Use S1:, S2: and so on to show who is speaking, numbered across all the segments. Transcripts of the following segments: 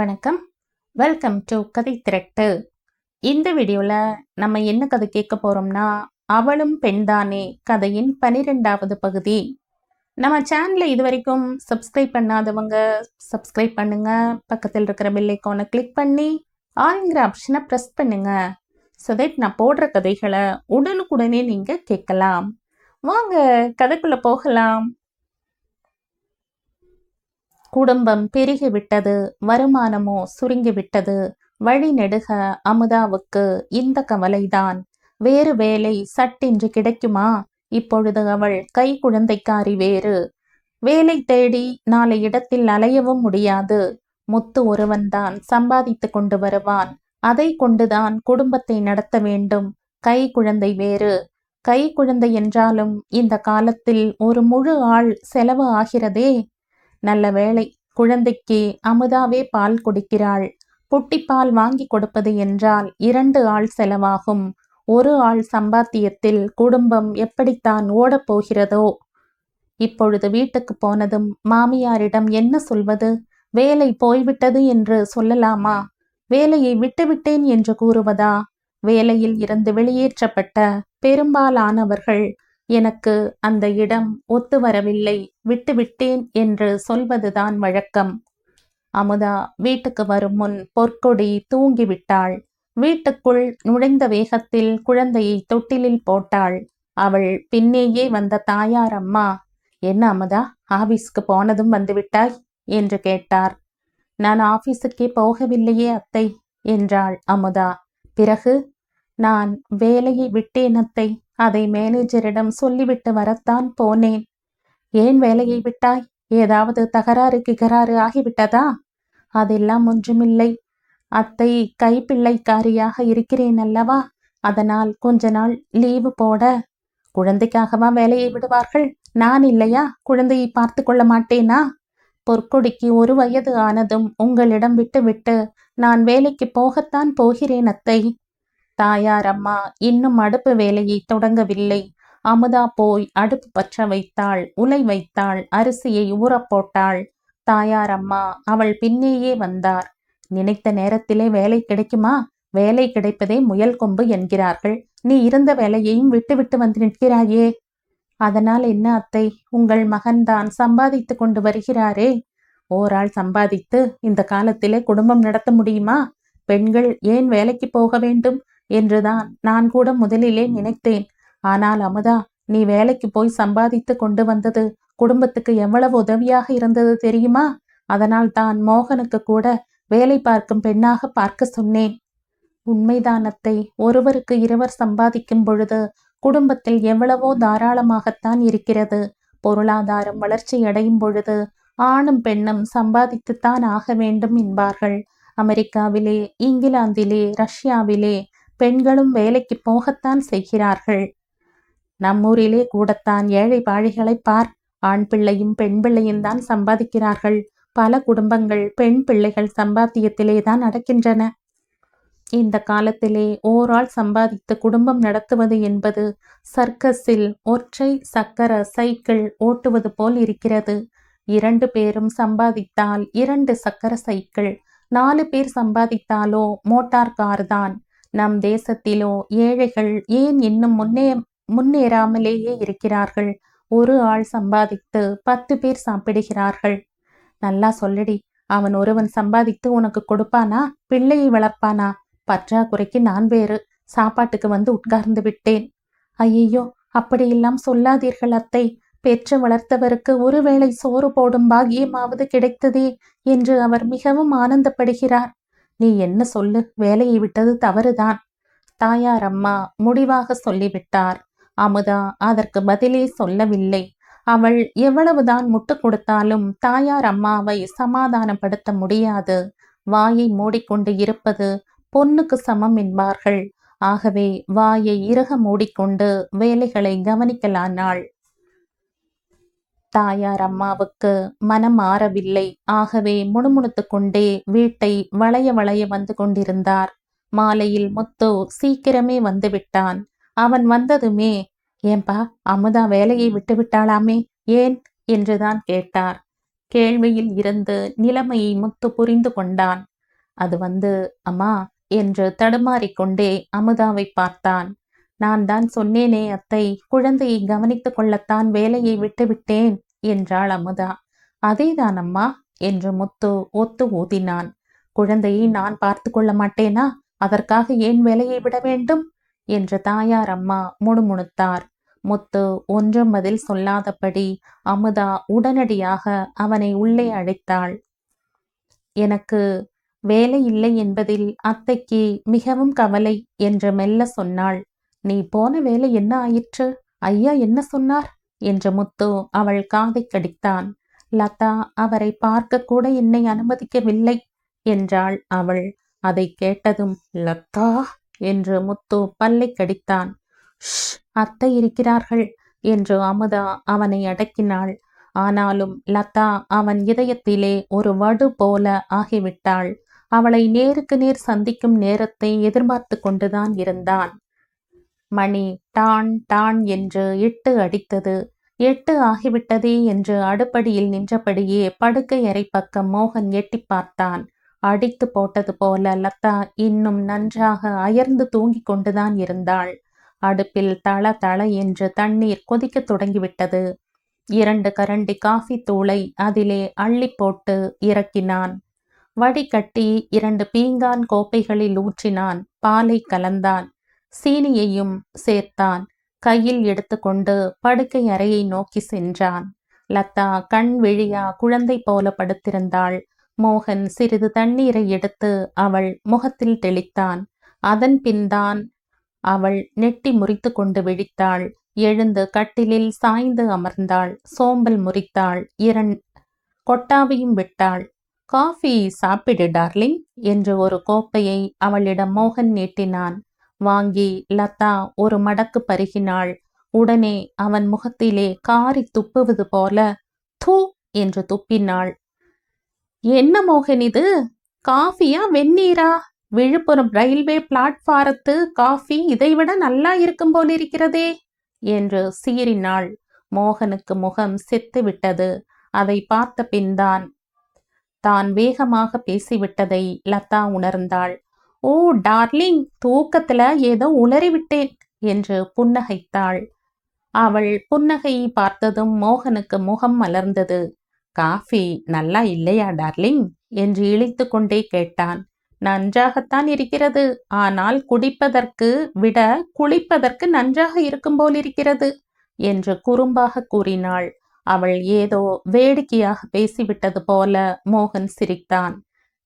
S1: வணக்கம். Welcome to கதை திரட்டு. இந்த வீடியோல நம்ம என்ன கதை கேட்க போறோம்னா, அவளும் பெண்தானே கதையின் 12வது பகுதி. நம்ம சேனலை இதுவரைக்கும் சப்ஸ்கிரைப் பண்ணாதவங்க சப்ஸ்கிரைப் பண்ணுங்க. பக்கத்தில் இருக்கிற பெல் ஐகானை கிளிக் பண்ணி ஆல்ங்கிற ஆப்ஷனை ப்ரெஸ் பண்ணுங்க. ஸோ தட் நான் போடுற கதைகளை உடனுக்குடனே நீங்க கேட்கலாம். வாங்க கதைக்குள்ள போகலாம். குடும்பம் பெருகிவிட்டது, வருமானமோ சுருங்கிவிட்டது. வழி நெடுக அமுதாவுக்கு இந்த கவலைதான். வேறு வேலை சட்டென்று கிடைக்குமா? இப்பொழுது அவள் கை குழந்தைக்காரி வேறு. வேலை தேடி நாளை இடத்தில் அலையவும் முடியாது. முத்து ஒருவன்தான் சம்பாதித்து கொண்டு வருவான். அதை கொண்டுதான் குடும்பத்தை நடத்த வேண்டும். கை குழந்தை வேறு. கை குழந்தை என்றாலும் இந்த காலத்தில் ஒரு முழு ஆள் செலவு ஆகிறதே. நல்ல வேளை, குழந்தைக்கு அமுதாவே பால் கொடுக்கிறாள். புட்டிப்பால் வாங்கி கொடுப்பது என்றால் 2 ஆள் செலவாகும். ஒரு ஆள் சம்பாத்தியத்தில் குடும்பம் எப்படித்தான் ஓடப்போகிறதோ. இப்பொழுது வீட்டுக்கு போனதும் மாமியாரிடம் என்ன சொல்வது? வேலை போய்விட்டது என்று சொல்லலாமா? வேலையை விட்டுவிட்டேன் என்று கூறுவதா? வேலையில் இருந்து வெளியேற்றப்பட்ட பெரும்பாலானவர்கள் எனக்கு அந்த இடம் ஒத்து வரவில்லை, விட்டுவிட்டேன் என்று சொல்வதுதான் வழக்கம். அமுதா வீட்டுக்கு வரும் முன் பொற்கொடி தூங்கிவிட்டாள். வீட்டுக்குள் நுழைந்த வேகத்தில் குழந்தையை தொட்டிலில் போட்டாள். அவள் பின்னேயே வந்த தாயார் அம்மா, என்ன அமுதா, ஆபீஸ்க்கு போனதும் வந்துவிட்டாய் என்று கேட்டார். நான் ஆபீஸுக்கே போகவில்லையே அத்தை என்றாள் அமுதா. பிறகு? நான் வேலையை விட்டேன் அத்தை. அதை மேனேஜரிடம் சொல்லிவிட்டு வரத்தான் போனேன். ஏன் வேலையை விட்டாய்? ஏதாவது தகராறு ஆகிவிட்டதா? அதெல்லாம் ஒன்றுமில்லை அத்தை. கைப்பிள்ளைக்காரியாக இருக்கிறேன் அல்லவா, அதனால் கொஞ்ச நாள் லீவு போட. குழந்தைக்காகவா வேலையை விடுவார்கள்? நான் இல்லையா குழந்தையை பார்த்து கொள்ள மாட்டேனா? பொற்கொடிக்கு 1 வயது ஆனதும் உங்களிடம் விட்டுவிட்டு நான் வேலைக்கு போகத்தான் போகிறேன் அத்தை. தாயார் அம்மா இன்னும் அடுப்பு வேலையை தொடங்கவில்லை. அமுதா போய் அடுப்பு பற்ற வைத்தாள், உலை வைத்தாள், அரிசியை ஊறப் போட்டாள். தாயார் அம்மா அவள் பின்னேயே வந்தார். நினைத்த நேரத்திலே வேலை கிடைக்குமா? வேலை கிடைப்பதே முயல் கொம்பு என்கிறார்கள். நீ இருந்த வேலையையும் விட்டுவிட்டு வந்து நிற்கிறாயே. அதனால் என்ன அத்தை? உங்கள் மகன்தான் சம்பாதித்து கொண்டு வருகிறாரே. ஓராள் சம்பாதித்து இந்த காலத்திலே குடும்பம் நடத்த முடியுமா? பெண்கள் ஏன் வேலைக்கு போக வேண்டும் என்றுதான் நான் கூட முதலிலே நினைத்தேன். ஆனால் அமுதா, நீ வேலைக்கு போய் சம்பாதித்து கொண்டு வந்தது குடும்பத்துக்கு எவ்வளவு உதவியாக இருந்தது தெரியுமா? அதனால் தான் மோகனுக்கு கூட வேலை பார்க்கும் பெண்ணாக பார்க்க சொன்னேன். உண்மைதான் அத்தை. ஒருவருக்கு இருவர் சம்பாதிக்கும் பொழுது குடும்பத்தில் எவ்வளவோ தாராளமாகத்தான் இருக்கிறது. பொருளாதாரம் வளர்ச்சி அடையும் பொழுது ஆணும் பெண்ணும் சம்பாதித்துத்தான் ஆக வேண்டும் என்பார்கள். அமெரிக்காவிலே, இங்கிலாந்திலே, ரஷ்யாவிலே பெண்களும் வேலைக்கு போகத்தான் செய்கிறார்கள். நம்மூரிலே கூடத்தான் ஏழை பாழைகளை பார். ஆண் பிள்ளையும் பெண் பிள்ளையும் தான் சம்பாதிக்கிறார்கள். பல குடும்பங்கள் பெண் பிள்ளைகள் சம்பாத்தியத்திலே தான் நடக்கின்றன. இந்த காலத்திலே ஓராள் சம்பாதித்து குடும்பம் நடத்துவது என்பது சர்க்கஸில் ஒற்றை சக்கர சைக்கிள் ஓட்டுவது போல் இருக்கிறது. 2 பேரும் சம்பாதித்தால் 2 சக்கர சைக்கிள், 4 பேர் சம்பாதித்தாலோ மோட்டார் கார் தான். நம் தேசத்திலோ ஏழைகள் ஏன் இன்னும் முன்னேறாமலேயே இருக்கிறார்கள். ஒரு ஆள் சம்பாதித்து 10 பேர் சாப்பிடுகிறார்கள். நல்லா சொல்லடி, அவன் ஒருவன் சம்பாதித்து உனக்கு கொடுப்பானா? பிள்ளையை வளர்ப்பானா? பற்றாக்குறைக்கு நான் வேறு சாப்பாட்டுக்கு வந்து உட்கார்ந்து விட்டேன். ஐயோ, அப்படியெல்லாம் சொல்லாதீர்கள் அத்தை. பெற்று வளர்த்தவருக்கு ஒருவேளை சோறு போடும் பாக்கியமாவது கிடைத்ததே என்று அவர் மிகவும் ஆனந்தப்படுகிறார். நீ என்ன சொல்லு, வேலையை விட்டது தவறுதான். தாயார் அம்மா முடிவாக சொல்லிவிட்டார். அமுதா அதற்கு பதிலே சொல்லவில்லை. அவள் எவ்வளவுதான் முட்டு கொடுத்தாலும் தாயார் அம்மாவை சமாதானப்படுத்த முடியாது. வாயை மூடிக்கொண்டு இருப்பது பொன்னுக்கு சமம் என்பார்கள். ஆகவே வாயை இறுக மூடிக்கொண்டு வேலைகளை கவனிக்கலானாள். தாயார் அம்மாவுக்கு மனம் ஆறவில்லை. ஆகவே முணுமுணுத்து கொண்டே வீட்டை வளைய வந்து கொண்டிருந்தார். மாலையில் முத்து சீக்கிரமே வந்து விட்டான். அவன் வந்ததுமே, ஏன்பா, அமுதா வேலையை விட்டு விட்டாளாமே, ஏன் என்றுதான் கேட்டார். கேள்வியில் இருந்து நிலைமையை முத்து புரிந்து கொண்டான். அது அம்மா என்று தடுமாறிக்கொண்டே அமுதாவை பார்த்தான். நான் தான் சொன்னேனே அத்தை, குழந்தையை கவனித்துக் கொள்ளத்தான் வேலையை விட்டுவிட்டேன் என்றாள் அமுதா. அதேதான் அம்மா என்று முத்து ஒத்து ஊதினான். குழந்தையை நான் பார்த்து கொள்ள மாட்டேனா? அதற்காக ஏன் வேலையை விட வேண்டும் என்று தாயார் அம்மா முணுமுணுத்தார். முத்து ஒன்றும் பதில் சொல்லாதபடி அமுதா உடனடியாக அவனை உள்ளே அழைத்தாள். எனக்கு வேலை இல்லை என்பதில் அத்தைக்கு மிகவும் கவலை என்று மெல்ல சொன்னாள். நீ போன வேலை என்ன ஆயிற்று? ஐயா என்ன சொன்னார் என்று முத்து அவள் காதை கடித்தான். லதா அவரை பார்க்க கூட என்னை அனுமதிக்கவில்லை என்றாள் அவள். அதை கேட்டதும் லதா என்று முத்து பல்லை கடித்தான். ஷ், அத்தை இருக்கிறார்கள் என்று அமுதா அவனை அடக்கினாள். ஆனாலும் லதா அவன் இதயத்திலே ஒரு வடு போல ஆகிவிட்டாள். அவளை நேருக்கு நேர் சந்திக்கும் நேரத்தை எதிர்பார்த்து கொண்டுதான் இருந்தான். மணி டான் டான் என்று 8 அடித்தது. 8 ஆகிவிட்டதே என்று அடுப்படியில் நின்றபடியே படுக்கை அறை பக்கம் மோகன் எட்டி பார்த்தான். அடித்து போட்டது போல லதா இன்னும் நன்றாக அயர்ந்து தூங்கிக் கொண்டுதான் இருந்தாள். அடுப்பில் தள தள என்று தண்ணீர் கொதிக்க தொடங்கிவிட்டது. 2 கரண்டி காஃபி தூளை அதிலே அள்ளி போட்டு இறக்கினான். வடிகட்டி 2 பீங்கான் கோப்பைகளில் ஊற்றினான். பாலை கலந்தான். சீனியையும் சேர்த்தான். கையில் எடுத்துக்கொண்டு படுக்கை அறையை நோக்கி சென்றான். லதா கண் விழியா குழந்தை போல படுத்திருந்தாள். மோகன் சிறிது தண்ணீரை எடுத்து அவள் முகத்தில் தெளித்தான். அதன் பின்தான் அவள் நெட்டி முறித்து கொண்டு விழித்தாள். எழுந்து கட்டிலில் சாய்ந்து அமர்ந்தாள். சோம்பல் முறித்தாள். கொட்டாவையும் விட்டாள். காஃபி சாப்பிடு டார்லிங் என்று ஒரு கோப்பையை அவளிடம் மோகன் நீட்டினான். வாங்கி லதா ஒரு மடக்கு பருகினாள். உடனே அவன் முகத்திலே காரி துப்புவது போல தூ என்று துப்பினாள். என்ன மோகன் இது? காஃபியா வெந்நீரா? விழுப்புரம் ரயில்வே பிளாட்பாரத்து காஃபி இதைவிட நல்லா இருக்கும் போலிருக்கிறதே என்று சீறினாள். மோகனுக்கு முகம் செத்து விட்டது. அதை பார்த்த பின்தான் தான் வேகமாக பேசிவிட்டதை லதா உணர்ந்தாள். ஓ டார்லிங், தூக்கத்துல ஏதோ உளறிவிட்டேன் என்று புன்னகைத்தாள். அவள் புன்னகையை பார்த்ததும் மோகனுக்கு முகம் மலர்ந்தது. காஃபி நல்லா இல்லையா டார்லிங் என்று இழித்து கொண்டே கேட்டான். நன்றாகத்தான் இருக்கிறது, ஆனால் குடிப்பதற்கு விட குளிப்பதற்கு நன்றாக இருக்கும் போலிருக்கிறது என்று குறும்பாக கூறினாள். அவள் ஏதோ வேடிக்கையாக பேசிவிட்டது போல மோகன் சிரித்தான்.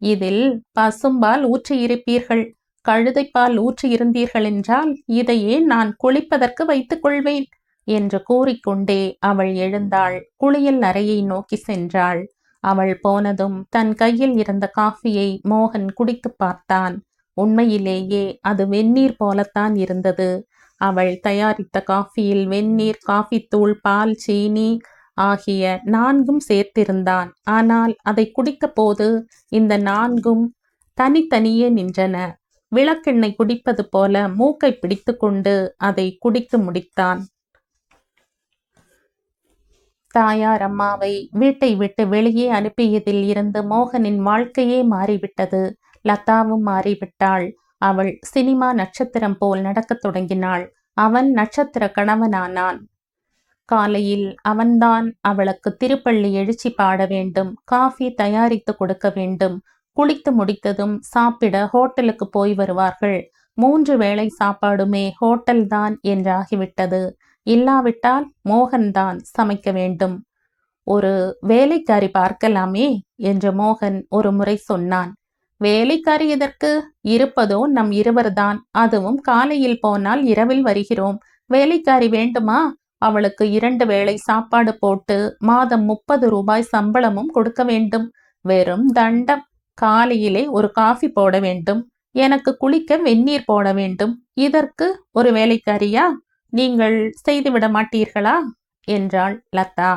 S1: இதில் பசும்பால் ஊற்றியிருப்பீர்கள், கழுதைப்பால் ஊற்றியிருந்தீர்கள் என்றால் இதையே நான் குளிப்பதற்கு வைத்துக் கொள்வேன் என்று கூறிக்கொண்டே அவள் எழுந்தாள். குளியல் அறையை நோக்கி சென்றாள். அவள் போனதும் தன் கையில் இருந்த காஃபியை மோகன் குடித்து பார்த்தான். உண்மையிலேயே அது வெந்நீர் போலத்தான் இருந்தது. அவள் தயாரித்த காஃபியில் வெந்நீர், காஃபி தூள், பால், சீனி ஆகிய 4ம் சேர்த்திருந்தான். ஆனால் அதை குடித்த போது இந்த 4ம் தனித்தனியே நின்றன. விளக்கெண்ணெய் குடிப்பது போல மூக்கை பிடித்து கொண்டு அதை குடித்து முடித்தான். தாயார் அம்மாவை வீட்டை விட்டு வெளியே அனுப்பியதில் இருந்து மோகனின் வாழ்க்கையே மாறிவிட்டது. லதாவும் மாறிவிட்டாள். அவள் சினிமா நட்சத்திரம் போல் நடக்கத் தொடங்கினாள். அவன் நட்சத்திர கணவனானான். காலையில் அவன்தான் அவளுக்கு திருப்பள்ளி எழுச்சி பாட வேண்டும், காஃபி தயாரித்து கொடுக்க வேண்டும். குளித்து முடித்ததும் சாப்பிட ஹோட்டலுக்கு போய் வருவார்கள். 3 வேளை சாப்பாடுமே ஹோட்டல்தான் என்றாகிவிட்டது. இல்லாவிட்டால் மோகன்தான் சமைக்க வேண்டும். ஒரு வேலைக்காரி பார்க்கலாமே என்று மோகன் ஒரு முறை சொன்னான். வேலைக்காரி எதற்கு? இருப்பதோ நம் இருவர்தான். அதுவும் காலையில் போனால் இரவில் வருகிறோம். வேலைக்காரி வேண்டுமா? அவளுக்கு 2 வேளை சாப்பாடு போட்டு மாதம் 30 ரூபாய் சம்பளமும் கொடுக்க வேண்டும். வெறும் தண்டம். காலையிலே ஒரு காஃபி போட வேண்டும், எனக்கு குளிக்க வெந்நீர் போட வேண்டும். இதற்கு ஒரு வேலைக்காரியா? நீங்கள் செய்துவிட மாட்டீர்களா என்றாள் லதா.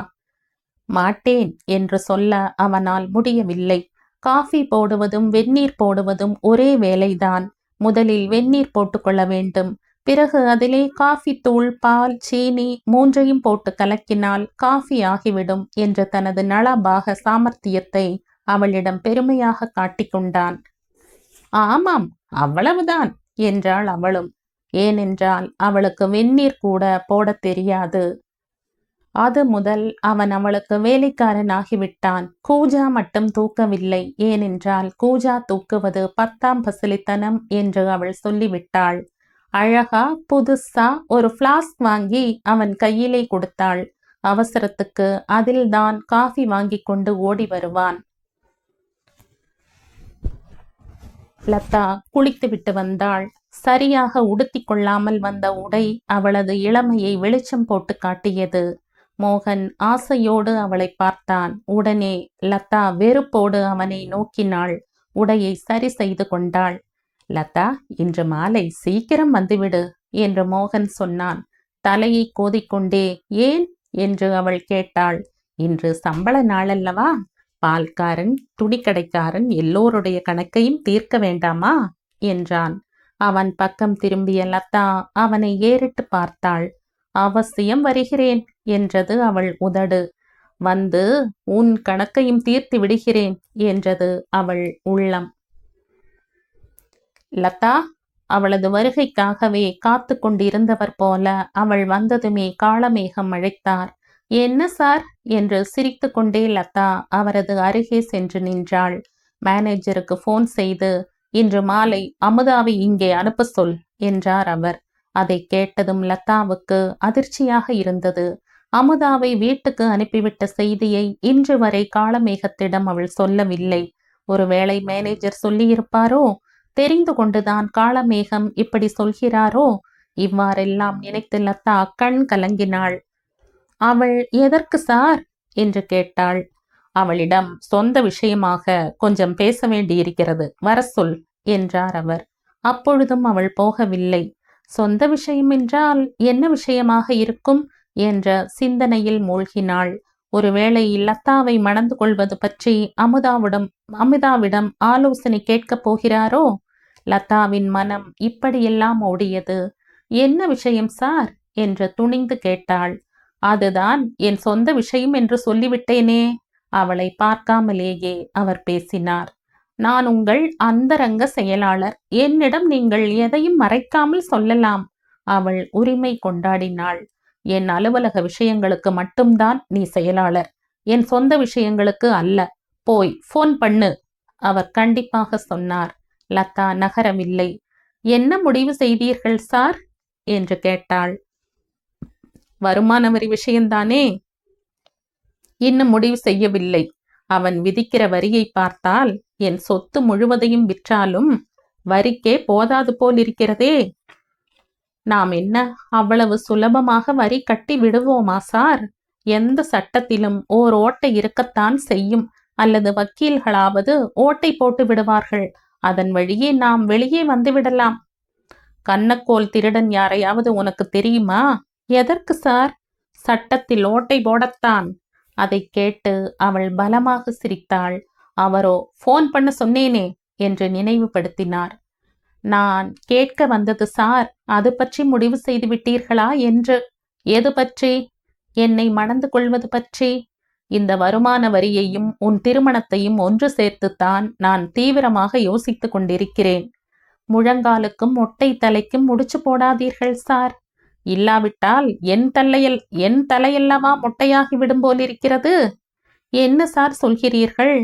S1: மாட்டேன் என்று சொல்ல அவனால் முடியவில்லை. காஃபி போடுவதும் வெந்நீர் போடுவதும் ஒரே வேலைதான். முதலில் வெந்நீர் போட்டுக்கொள்ள வேண்டும். பிறகு அதிலே காஃபி தூள், பால், சீனி 3ஐயும் போட்டு கலக்கினால் காஃபி ஆகிவிடும் என்று தனது நலபாக சாமர்த்தியத்தை அவளிடம் பெருமையாக காட்டிக்கொண்டான். ஆமாம், அவ்வளவுதான் என்றாள் அவளும். ஏனென்றால் அவளுக்கு வெந்நீர் கூட போடத் தெரியாது. அது முதல் அவன் அவளுக்கு வேலைக்காரன் ஆகிவிட்டான். கூஜா மட்டும் தூக்கவில்லை. ஏனென்றால் கூஜா தூக்குவது 10ஆம் பசலித்தனம் என்று அவள் சொல்லிவிட்டாள். அழகா புதுசா ஒரு ஃப்ளாஸ்க் வாங்கி அவன் கையிலே கொடுத்தாள். அவசரத்துக்கு அதில்தான் காஃபி வாங்கி கொண்டு ஓடி வருவான். லதா குளித்துவிட்டு வந்தாள். சரியாக உடுத்தி கொள்ளாமல் வந்த உடை அவளது இளமையை வெளிச்சம் போட்டு காட்டியது. மோகன் ஆசையோடு அவளை பார்த்தான். உடனே லதா வெறுப்போடு அவனை நோக்கினாள். உடையை சரி செய்து கொண்டாள். லதா, இன்று மாலை சீக்கிரம் வந்துவிடு என்று மோகன் சொன்னான். தலையை கோதிக்கொண்டே, ஏன் என்று அவள் கேட்டாள். இன்று சம்பள நாளல்லவா? பால்காரன், துணிக்கடைக்காரன் எல்லோருடைய கணக்கையும் தீர்க்க வேண்டாமா என்றான். அவன் பக்கம் திரும்பிய லதா அவனை ஏறிட்டு பார்த்தாள். அவசியம் வருகிறேன் என்றது அவள் உதடு. வந்து உன் கணக்கையும் தீர்த்து விடுகிறேன் என்றது அவள் உள்ளம். லதா அவளது வருகைக்காகவே காத்து கொண்டிருந்தவர் போல அவள் வந்ததுமே காளமேகம் அழைத்தார். என்ன சார் என்று சிரித்து கொண்டே லதா அவரது அருகே சென்று நின்றாள். மேனேஜருக்கு போன் செய்து இன்று மாலை அமுதாவை இங்கே அனுப்ப சொல் என்றார் அவர். அதை கேட்டதும் லதாவுக்கு அதிர்ச்சியாக இருந்தது. அமுதாவை வீட்டுக்கு அனுப்பிவிட்ட செய்தியை இன்று வரை காளமேகத்திடம் அவள் சொல்லவில்லை. ஒருவேளை மேனேஜர் சொல்லியிருப்பாரோ? தெரிந்து கொண்டுதான் காளமேகம் இப்படி சொல்கிறாரோ? இவ்வாறெல்லாம் நினைத்து லதா கண் கலங்கினாள். அவள் எதற்கு சார் என்று கேட்டாள். அவளிடம் சொந்த விஷயமாக கொஞ்சம் பேச வேண்டியிருக்கிறது, வர சொல் என்றார் அவர். அப்பொழுதும் அவள் போகவில்லை. சொந்த விஷயம் என்றால் என்ன விஷயமாக இருக்கும் என்ற சிந்தனையில் மூழ்கினாள். ஒருவேளை லதாவை மணந்து கொள்வது பற்றி அமுதாவிடம் ஆலோசனை கேட்கப் போகிறாரோ? லதாவின் மனம் இப்படியெல்லாம் ஓடியது. என்ன விஷயம் சார் என்று துணிந்து கேட்டாள். அதுதான் என் சொந்த விஷயம் என்று சொல்லிவிட்டேனே. அவளை பார்க்காமலேயே அவர் பேசினார். நான் உங்கள் அந்தரங்க செயலாளர். என்னிடம் நீங்கள் எதையும் மறைக்காமல் சொல்லலாம். அவள் உரிமை கொண்டாடினாள். என் அலுவலக விஷயங்களுக்கு மட்டும்தான் நீ செயலாளர், என் சொந்த விஷயங்களுக்கு அல்ல. போய் போன் பண்ணு, அவர் கண்டிப்பாக சொன்னார். லதா நகரவில்லை. என்ன முடிவு செய்தீர்கள் சார் என்று கேட்டாள். வருமான வரி விஷயம்தானே? இன்னும் முடிவு செய்யவில்லை. அவன் விதிக்கிற வரியை பார்த்தால் என் சொத்து முழுவதையும் விற்றாலும் வரிக்கே போதாது போல் இருக்கிறதே. நாம் என்ன அவ்வளவு சுலபமாக வரி கட்டி விடுவோமா சார்? எந்த சட்டத்திலும் ஓர் ஓட்டை இருக்கத்தான் செய்யும். அல்லது வக்கீல்களாவது ஓட்டை போட்டு விடுவார்கள். அதன் வழியே நாம் வெளியே வந்து விடலாம். கண்ணக்கோல் திருடன் யாரையாவது உனக்கு தெரியுமா? எதற்கு சார்? சட்டத்தில் ஓட்டை போடத்தான். அதை கேட்டு அவள் பலமாக சிரித்தாள். அவரோ போன் பண்ண சொன்னேனே என்று நினைவுபடுத்தினார். நான் கேட்க வந்தது சார், அது பற்றி முடிவு செய்து விட்டீர்களா என்று. எது பற்றி? என்னை மணந்து கொள்வது பற்றி. இந்த வருமான வரியையும் உன் திருமணத்தையும் ஒன்று சேர்த்துத்தான் நான் தீவிரமாக யோசித்துக் கொண்டிருக்கிறேன். முழங்காலுக்கும் மொட்டை தலைக்கும் முடிச்சு போடாதீர்கள் சார். இல்லாவிட்டால் என் தலையல்லவா மொட்டையாகி விடும் போலிருக்கிறது. என்ன சார் சொல்கிறீர்கள்?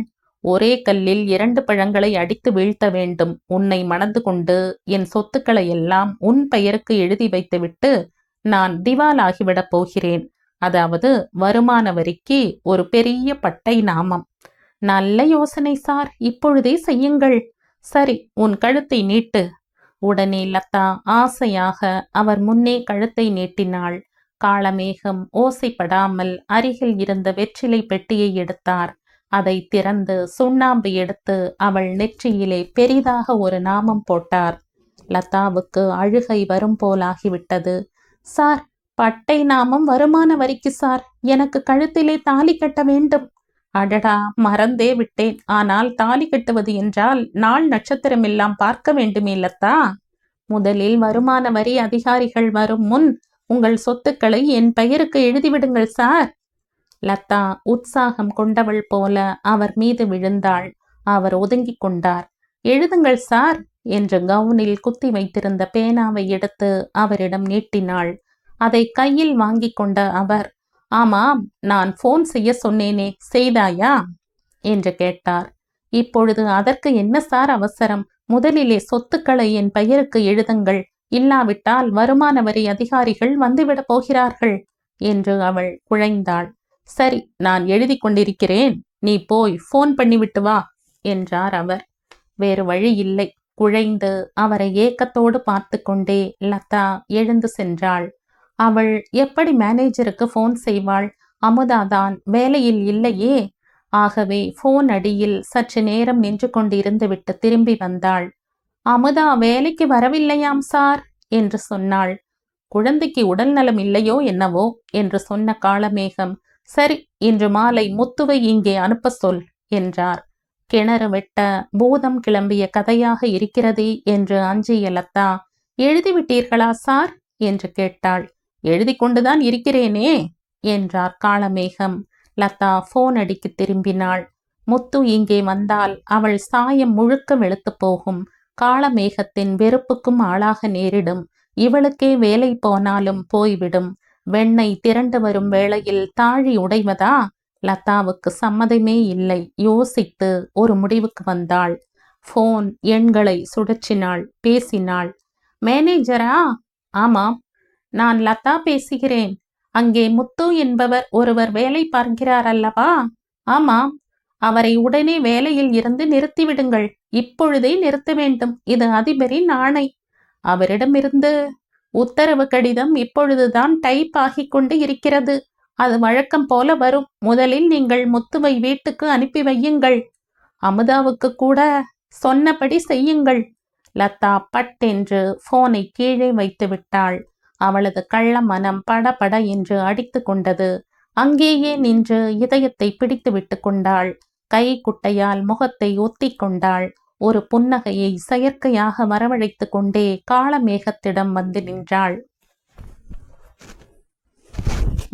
S1: ஒரே கல்லில் 2 பழங்களை அடித்து வீழ்த்த வேண்டும். உன்னை மணந்து கொண்டு என் சொத்துக்களை எல்லாம் உன் பெயருக்கு எழுதி வைத்துவிட்டு நான் திவால் ஆகிவிடப் போகிறேன். அதாவது வருமான வரிக்கு ஒரு பெரிய பட்டை நாமம். நல்ல யோசனை சார், இப்பொழுதே செய்யுங்கள். சரி, உன் கழுத்தை நீட்டு. உடனே லதா ஆசையாக அவர் முன்னே கழுத்தை நீட்டினாள். காளமேகம் ஓசைப்படாமல் அருகில் இருந்த வெற்றிலை பெட்டியை எடுத்தார். அதை திறந்து சுண்ணாம்பு எடுத்து அவள் நெற்றியிலே பெரிதாக ஒரு நாமம் போட்டார். லதாவுக்கு அழுகை வரும் போலாகிவிட்டது. சார், பட்டை நாமம் வருமான வரிக்கு சார். எனக்கு கழுத்திலே தாலி கட்ட வேண்டும். அடடா, மறந்தே விட்டேன். ஆனால் தாலி கட்டுவது என்றால் நாள் நட்சத்திரம் எல்லாம் பார்க்க வேண்டுமே லதா. முதலில் வருமான வரி அதிகாரிகள் வரும் முன் உங்கள் சொத்துக்களை என் பெயருக்கு எழுதிவிடுங்கள் சார். லதா உற்சாகம் கொண்டவள் போல அவர் மீது விழுந்தாள். அவர் ஒதுங்கிக் கொண்டார். எழுதுங்கள் சார் என்று கவுனில் குத்தி வைத்திருந்த பேனாவை எடுத்து அவரிடம் நீட்டினாள். அதை கையில் வாங்கி கொண்ட அவர், ஆமாம், நான் போன் செய்ய சொன்னேனே, செய்தாயா என்று கேட்டார். இப்பொழுது அதற்கு என்ன சார் அவசரம்? முதலிலே சொத்துக்களை என் பெயருக்கு எழுதுங்கள், இல்லாவிட்டால் வருமான வரி அதிகாரிகள் வந்துவிடப் போகிறார்கள் என்று அவள் குழைந்தாள். சரி, நான் எழுதி கொண்டிருக்கிறேன், நீ போய் போன் பண்ணிவிட்டு வா என்றார் அவர். வேறு வழி இல்லை. குழைந்து அவரை ஏக்கத்தோடு பார்த்து கொண்டே லதா எழுந்து சென்றாள். அவள் எப்படி மேனேஜருக்கு போன் செய்வாள்? அமுதாதான் வேலையில் இல்லையே. ஆகவே போன் அடியில் சற்று நேரம் நின்று கொண்டிருந்து விட்டு திரும்பி வந்தாள். அமுதா வேலைக்கு வரவில்லையாம் சார் என்று சொன்னாள். குழந்தைக்கு உடல் நலம் இல்லையோ என்னவோ என்று சொன்ன காளமேகம், சரி, இன்று மாலை முத்துவை இங்கே அனுப்ப சொல் என்றார். கிணறு வெட்ட பூதம் கிளம்பிய கதையாக இருக்கிறதே என்று அஞ்சிய லதா, எழுதிவிட்டீர்களா சார் என்று கேட்டாள். எழுதி கொண்டுதான் இருக்கிறேனே என்றார் காளமேகம். லதா போன் அடிக்கு திரும்பினாள். முத்து இங்கே வந்தால் அவள் சாயம் முழுக்க வெளுத்து போகும். காளமேகத்தின் வெறுப்புக்கும் ஆளாக நேரிடும். இவளுக்கே வேலை போனாலும் போய்விடும். வெண்ணெய் திரண்டு வரும் வேளையில் தாழி உடைவதா? லதாவுக்கு சம்மதமே இல்லை. யோசித்து ஒரு முடிவுக்கு வந்தாள். போன் எண்களை சுழற்றினாள். பேசினாள். மேனேஜரா? ஆமாம், நான் லதா பேசுகிறேன். அங்கே முத்து என்பவர் ஒருவர் வேலை பார்க்கிறார் அல்லவா? ஆமாம், அவரை உடனே வேலையில் இருந்து நிறுத்திவிடுங்கள். இப்பொழுதே நிறுத்த வேண்டும். இது அதிபரின் ஆணை. அவரிடமிருந்து உத்தரவு கடிதம் இப்பொழுதுதான் டைப் ஆகிக் கொண்டு இருக்கிறது. அது வழக்கம் போல வரும். முதலில் நீங்கள் முத்துவை வீட்டுக்கு அனுப்பி வையுங்கள். அமுதாவுக்கு கூட சொன்னபடி செய்யுங்கள். லதா பட்டென்று போனை கீழே வைத்து விட்டாள். அவளது கள்ள மனம் படபட என்று அடித்து கொண்டது. அங்கேயே நின்று இதயத்தை பிடித்து விட்டு கொண்டாள். கை குட்டையால் முகத்தை ஒத்தி கொண்டாள். ஒரு புன்னகையை செயற்கையாக வரவழைத்து கொண்டே காளமேகத்திடம் வந்து நின்றாள்.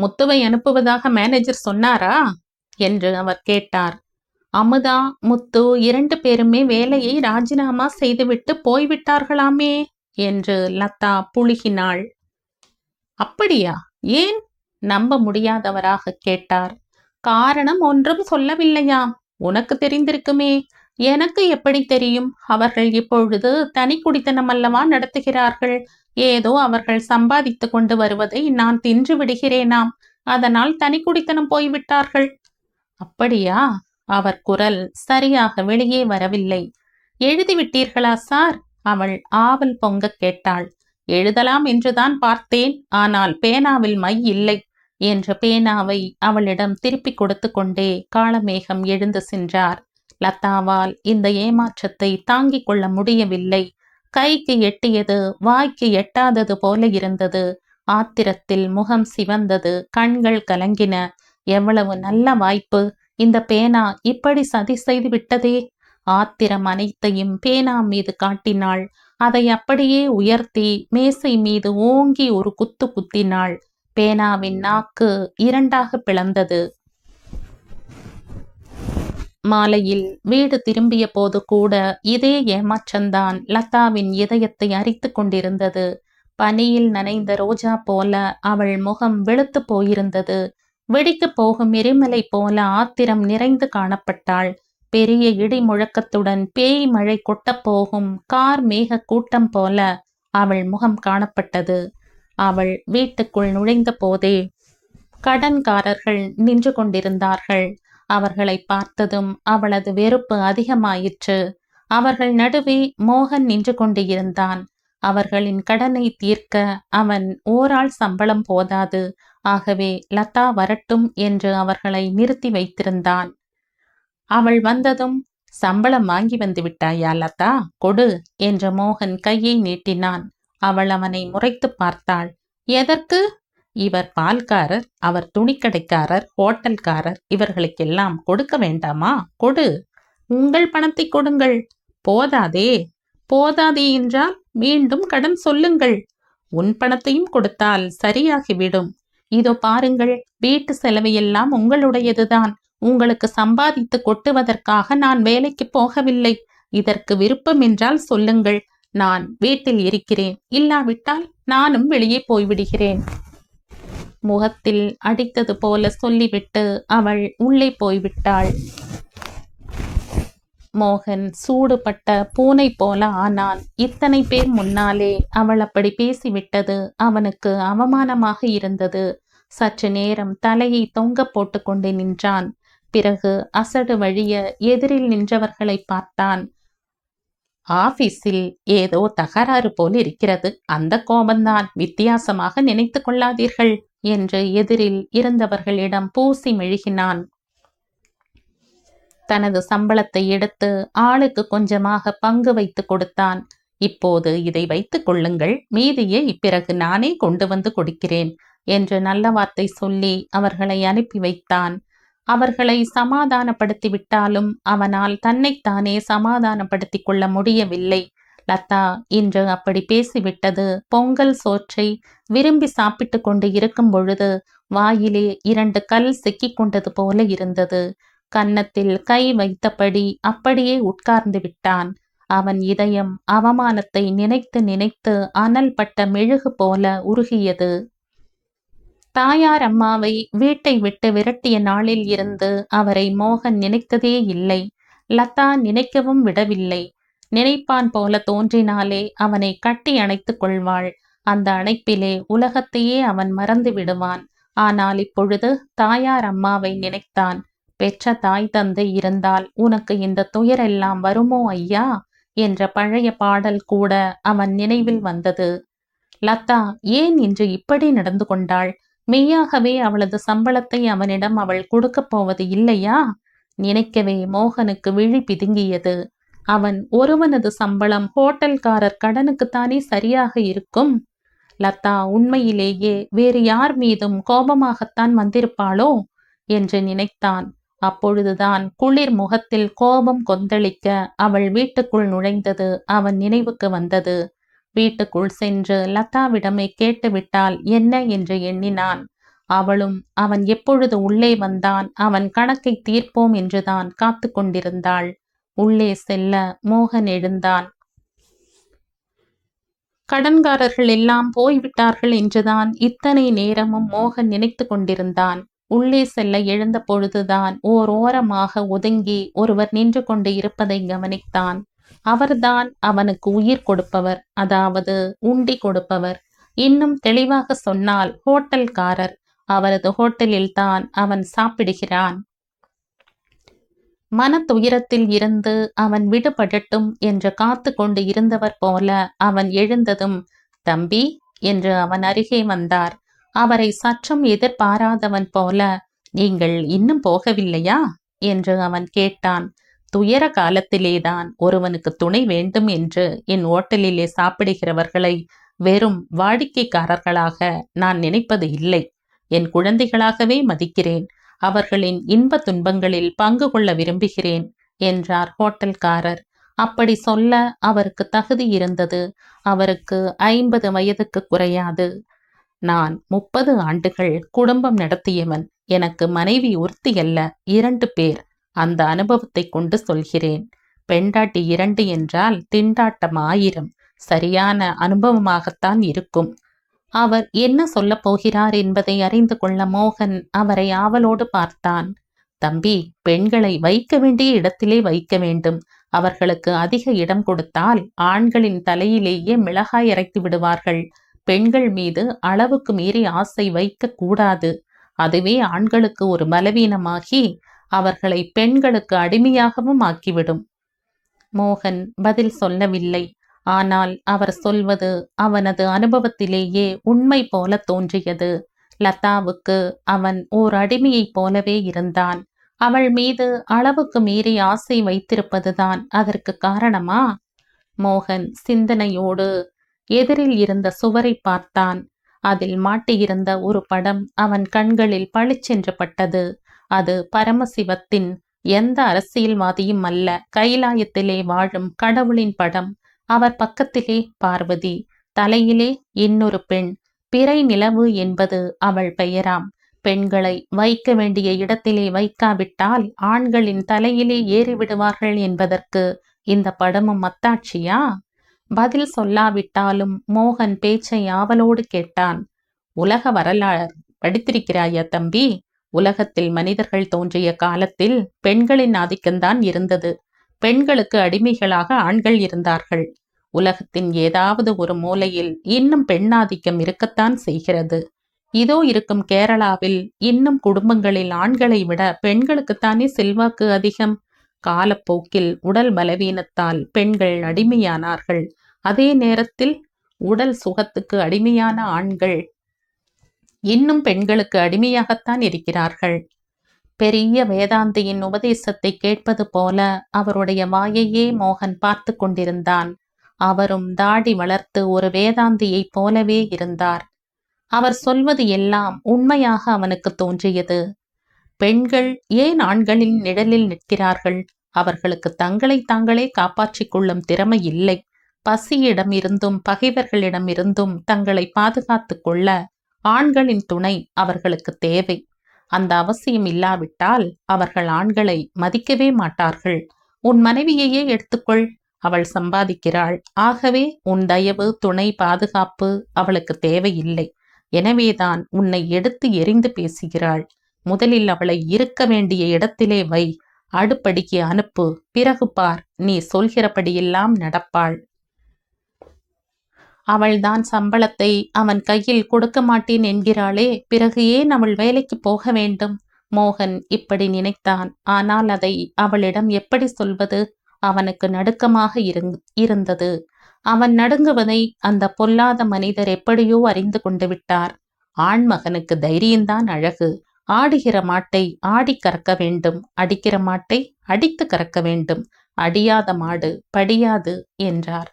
S1: முத்துவை அனுப்புவதாக மேனேஜர் சொன்னாரா என்று அவர் கேட்டார். அமுதா, முத்து 2 பேருமே வேலையை ராஜினாமா செய்துவிட்டு போய்விட்டார்களாமே என்று லதா புழுகினாள். அப்படியா? ஏன்? நம்ப முடியாதவராக கேட்டார். காரணம் ஒன்றும் சொல்லவில்லையாம். உனக்கு தெரிந்திருக்குமே. எனக்கு எப்படி தெரியும்? அவர்கள் இப்பொழுது தனி குடித்தனம் அல்லவா நடத்துகிறார்கள். ஏதோ அவர்கள் சம்பாதித்து கொண்டு வருவதை நான் தின்று விடுகிறேனாம். அதனால் தனி குடித்தனம் போய்விட்டார்கள். அப்படியா? அவர் குரல் சரியாக வெளியே வரவில்லை. எழுதிவிட்டீர்களா சார்? அவள் ஆவல் பொங்க கேட்டாள். எழுதலாம் என்றுதான் பார்த்தேன், ஆனால் பேனாவில் மை இல்லை என்ற பேனாவை அவளிடம் திருப்பி கொடுத்து கொண்டே காளமேகம் எழுந்து சென்றார். லதாவால் இந்த ஏமாற்றத்தை தாங்கிக் கொள்ள முடியவில்லை. கைக்கு எட்டியது வாய்க்கு எட்டாதது போல இருந்தது. ஆத்திரத்தில் முகம் சிவந்தது. கண்கள் கலங்கின. எவ்வளவு நல்ல வாய்ப்பு! இந்த பேனா இப்படி சதி செய்து விட்டதே! ஆத்திரம் அனைத்தையும் பேனா மீது காட்டினாள். அதை அப்படியே உயர்த்தி மேசை மீது ஓங்கி ஒரு குத்து குத்தினாள். பேனாவின் நாக்கு 2ஆக பிளந்தது. மாலையில் வீடு திரும்பிய போது கூட இதே ஏமாற்றந்தான் லதாவின் இதயத்தை அரித்து கொண்டிருந்தது. பனியில் நனைந்த ரோஜா போல அவள் முகம் வெளுத்து போயிருந்தது. வெடிக்க போகும் எரிமலை போல ஆத்திரம் நிறைந்து காணப்பட்டாள். பெரிய இடி முழக்கத்துடன் பேய் மழை கொட்டப்போகும் கார் மேக கூட்டம் போல அவள் முகம் காணப்பட்டது. அவள் வீட்டுக்குள் நுழைந்த போதே கடன்காரர்கள் நின்று கொண்டிருந்தார்கள். அவர்களை பார்த்ததும் அவளது வெறுப்பு அதிகமாயிற்று. அவர்கள் நடுவே மோகன் நின்று கொண்டிருந்தான். அவர்களின் கடனை தீர்க்க அவன் ஓராள் சம்பளம் போதாது. ஆகவே லதா வரட்டும் என்று அவர்களை நிறுத்தி வைத்திருந்தான். அவள் வந்ததும், சம்பளம் வாங்கி வந்து விட்டாயா லதா? கொடு என்று மோகன் கையை நீட்டினான். அவள் அவனை முறைத்து பார்த்தாள். எதற்கு? இவர் பால்காரர், அவர் துணிக்கடைக்காரர், ஹோட்டல்காரர், இவர்களுக்கெல்லாம் கொடுக்க வேண்டாமா? கொடு. உங்கள் பணத்தை கொடுங்கள். போதாதே? போதாதே என்றால் மீண்டும் கடன் சொல்லுங்கள். உன் பணத்தையும் கொடுத்தால் சரியாகிவிடும். இதோ பாருங்கள், வீட்டு செலவையெல்லாம் உங்களுடையதுதான். உங்களுக்கு சம்பாதித்து கொட்டுவதற்காக நான் வேலைக்கு போகவில்லை. இதற்கு விருப்பம் என்றால் சொல்லுங்கள், நான் வீட்டில் இருக்கிறேன். இல்லாவிட்டால் நானும் வெளியே போய்விடுகிறேன். முகத்தில் அடித்தது போல சொல்லிவிட்டு அவள் உள்ளே போய்விட்டாள். மோகன் சூடுபட்ட பூனை போல ஆனான். இத்தனை பேர் முன்னாலே அவள் அப்படி பேசிவிட்டது அவனுக்கு அவமானமாக இருந்தது. சற்று நேரம் தலையை தொங்க போட்டு கொண்டு நின்றான். பிறகு அசடு வழிய எதிரில் நின்றவர்களை பார்த்தான். ஆபீஸில் ஏதோ தகராறு போல் இருக்கிறது. அந்த கோபந்தான், வித்தியாசமாக நினைத்து கொள்ளாதீர்கள் என்று எதிரில் இருந்தவர்களிடம் பூசி மெழுகினான். தனது சம்பளத்தை எடுத்து ஆளுக்கு கொஞ்சமாக பங்கு வைத்து கொடுத்தான். இப்போது இதை வைத்துக் கொள்ளுங்கள், மீதியை பிறகு நானே கொண்டு வந்து கொடுக்கிறேன் என்று நல்ல வார்த்தை சொல்லி அவர்களை அனுப்பி வைத்தான். அவர்களை சமாதானப்படுத்தி விட்டாலும் அவனால் தன்னைத்தானே சமாதானப்படுத்திக் கொள்ள முடியவில்லை. லதா இன்று அப்படி பேசிவிட்டது பொங்கல் சோற்றை விரும்பி சாப்பிட்டு கொண்டு இருக்கும் பொழுது வாயிலே 2 கல் சிக்கிக் கொண்டது போல இருந்தது. கன்னத்தில் கை வைத்தபடி அப்படியே உட்கார்ந்து விட்டான். அவன் இதயம் அவமானத்தை நினைத்து நினைத்து அனல் பட்ட மெழுகு போல உருகியது. தாயார் அம்மாவை வீட்டை விட்டு விரட்டிய நாளில் இருந்து அவரை மோகன் நினைத்ததே இல்லை. லதா நினைக்கவும் விடவில்லை. நினைப்பான் போல தோன்றினாலே அவனை கட்டி அணைத்துக் கொள்வாள். அந்த அணைப்பிலே உலகத்தையே அவன் மறந்து விடுவான். ஆனால் இப்பொழுது தாயார் அம்மாவை நினைத்தான். பெற்ற தாய் தந்தை இருந்தால் உனக்கு இந்த துயரெல்லாம் வருமோ ஐயா என்ற பழைய பாடல் கூட அவன் நினைவில் வந்தது. லதா ஏன் இன்று இப்படி நடந்து கொண்டாள்? மெய்யாகவே அவளது சம்பளத்தை அவனிடம் அவள் கொடுக்கப் போவது இல்லையா? நினைக்கவே மோகனுக்கு விழி பிதுங்கியது. அவன் ஒருவனது சம்பளம் ஹோட்டல்காரர் கடனுக்குத்தானே சரியாக இருக்கும். லதா உண்மையிலேயே வேறு யார் மீதும் கோபமாகத்தான் வந்திருப்பாளோ என்று நினைத்தான். அப்பொழுதுதான் குளிர் முகத்தில் கோபம் கொந்தளிக்க அவள் வீட்டுக்குள் நுழைந்தது அவன் நினைவுக்கு வந்தது. வீட்டுக்குள் சென்று லதாவிடமே கேட்டுவிட்டால் என்ன என்று எண்ணினான். அவளும் அவன் எப்பொழுது உள்ளே வந்தான் அவன் கணக்கை தீர்ப்போம் என்றுதான் காத்து கொண்டிருந்தாள். உள்ளே செல்ல மோகன் எழுந்தான். கடன்காரர்கள் எல்லாம் போய்விட்டார்கள் என்றுதான் இத்தனை நேரமும் மோகன் நினைத்து கொண்டிருந்தான். உள்ளே செல்ல எழுந்த பொழுதுதான் ஓர் ஓரமாக ஒதுங்கி ஒருவர் நின்று கொண்டு இருப்பதை கவனித்தான். அவர்தான் அவனுக்கு உயிர் கொடுப்பவர், அதாவது உண்டி கொடுப்பவர். இன்னும் தெளிவாக சொன்னால் ஹோட்டல்காரர். அவரது ஹோட்டலில்தான் அவன் சாப்பிடுகிறான். மன துயரத்தில் இருந்து அவன் விடுபடட்டும் என்று காத்து கொண்டு இருந்தவர் போல அவன் எழுந்ததும் தம்பி என்று அவன் அருகே வந்தார். அவரை சற்றும் எதிர்பாராதவன் போல நீங்கள் இன்னும் போகவில்லையா என்று அவன் கேட்டான். துயர காலத்திலேதான் ஒருவனுக்கு துணை வேண்டும் என்று என் ஓட்டலிலே சாப்பிடுகிறவர்களை வெறும் வாடிக்கைக்காரர்களாக நான் நினைப்பது இல்லை. என் குழந்தைகளாகவே மதிக்கிறேன். அவர்களின் இன்ப துன்பங்களில் பங்கு கொள்ள விரும்புகிறேன் என்றார் ஹோட்டல்காரர். அப்படி சொல்ல அவருக்கு தகுதி இருந்தது. அவருக்கு 50 வயதுக்கு குறையாது. நான் 30 ஆண்டுகள் குடும்பம் நடத்தியவன். எனக்கு மனைவி ஒருத்தி அல்ல, 2 பேர். அந்த அனுபவத்தை கொண்டு சொல்கிறேன். பெண்டாட்டி 2 என்றால் திண்டாட்டம் 1000. சரியான அனுபவமாகத்தான் இருக்கும். அவர் என்ன சொல்ல போகிறார் என்பதை அறிந்து கொள்ள மோகன் அவரை ஆவலோடு பார்த்தான். தம்பி, பெண்களை வைக்க வேண்டிய இடத்திலே வைக்க வேண்டும். அவர்களுக்கு அதிக இடம் கொடுத்தால் ஆண்களின் தலையிலேயே மிளகாய் அரைத்து விடுவார்கள். பெண்கள் மீது அளவுக்கு மீறி ஆசை வைக்க கூடாது. அதுவே ஆண்களுக்கு ஒரு பலவீனமாகி அவர்களை பெண்களுக்கு அடிமையாகவும் ஆக்கிவிடும். மோகன் பதில் சொல்லவில்லை. ஆனால் அவர் சொல்வது அவனது அனுபவத்திலேயே உண்மை போல தோன்றியது. லதாவுக்கு அவன் ஓர் அடிமையைப் போலவே இருந்தான். அவள் மீது அளவுக்கு மீறி ஆசை வைத்திருப்பதுதான் அதற்கு காரணமா? மோகன் சிந்தனையோடு எதிரில் இருந்த சுவரை பார்த்தான். அதில் மாட்டியிருந்த ஒரு படம் அவன் கண்களில் பளிச்சென்று பட்டது. அது பரமசிவத்தின், எந்த அரசியல்வாதியும் அல்ல, கைலாயத்திலே வாழும் கடவுளின் படம். அவர் பக்கத்திலே பார்வதி, தலையிலே இன்னொரு பெண். பிறை நிலவு என்பது அவள் பெயராம். பெண்களை வைக்க வேண்டிய இடத்திலே வைக்காவிட்டால் ஆண்களின் தலையிலே ஏறிவிடுவார்கள் என்பதற்கு இந்த படமும் மத்தாட்சியா? பதில் சொல்லாவிட்டாலும் மோகன் பேச்சை ஆவலோடு கேட்டான். உலக வரலாறு படித்திருக்கிறாயா தம்பி? உலகத்தில் மனிதர்கள் தோன்றிய காலத்தில் பெண்களின் ஆதிக்கம்தான் இருந்தது. பெண்களுக்கு அடிமைகளாக ஆண்கள் இருந்தார்கள். உலகத்தின் ஏதாவது ஒரு மூலையில் இன்னும் பெண்ணாதிக்கம் இருக்கத்தான் செய்கிறது. இதோ இருக்கும் கேரளாவில் இன்னும் குடும்பங்களில் ஆண்களை விட பெண்களுக்குத்தானே செல்வாக்கு அதிகம். காலப்போக்கில் உடல் பலவீனத்தால் பெண்கள் அடிமையானார்கள். அதே நேரத்தில் உடல் சுகத்துக்கு அடிமையான ஆண்கள் இன்னும் பெண்களுக்கு அடிமையாகத்தான் இருக்கிறார்கள். பெரிய வேதாந்தியின் உபதேசத்தை கேட்பது போல அவருடைய வாயையே மோகன் பார்த்து கொண்டிருந்தான். அவரும் தாடி வளர்த்து ஒரு வேதாந்தியைப் போலவே இருந்தார். அவர் சொல்வது எல்லாம் உண்மையாக அவனுக்கு தோன்றியது. பெண்கள் ஏன் ஆண்களின் நிழலில் நிற்கிறார்கள்? அவர்களுக்கு தங்களை தாங்களே காப்பாற்றிக் கொள்ளும் திறமை இல்லை. பசியிடம் இருந்தும் பகைவர்களிடம் இருந்தும் தங்களை பாதுகாத்துக் கொள்ள ஆண்களின் துணை அவர்களுக்கு தேவை. அந்த அவசியம் இல்லாவிட்டால் அவர்கள் ஆண்களை மதிக்கவே மாட்டார்கள். உன் மனைவியையே எடுத்துக்கொள். அவள் சம்பாதிக்கிறாள். ஆகவே உன் தயவு, துணை, பாதுகாப்பு அவளுக்கு தேவையில்லை. எனவேதான் உன்னை எடுத்து எறிந்து பேசுகிறாள். முதலில் அவளை இருக்க வேண்டிய இடத்திலே வை. அடுப்படிக்கு அனுப்பு. பிறகு பார், நீ சொல்கிறபடியெல்லாம் நடப்பாள். அவள்தான் சம்பளத்தை அவன் கையில் கொடுக்க மாட்டேன் என்கிறாளே, பிறகு ஏன் அவள் வேலைக்கு போக வேண்டும்? மோகன் இப்படி நினைத்தான். ஆனால் அதை அவளிடம் எப்படி சொல்வது? அவனுக்கு நடுக்கமாக இருந்தது. அவன் நடுங்குவதை அந்த பொல்லாத மனிதர் எப்படியோ அறிந்து கொண்டு விட்டார். ஆண்மகனுக்கு தைரியம்தான் அழகு. ஆடுகிற மாட்டை ஆடி கறக்க வேண்டும், அடிக்கிற மாட்டை அடித்து கறக்க வேண்டும். அடியாத மாடு படியாது என்றார்.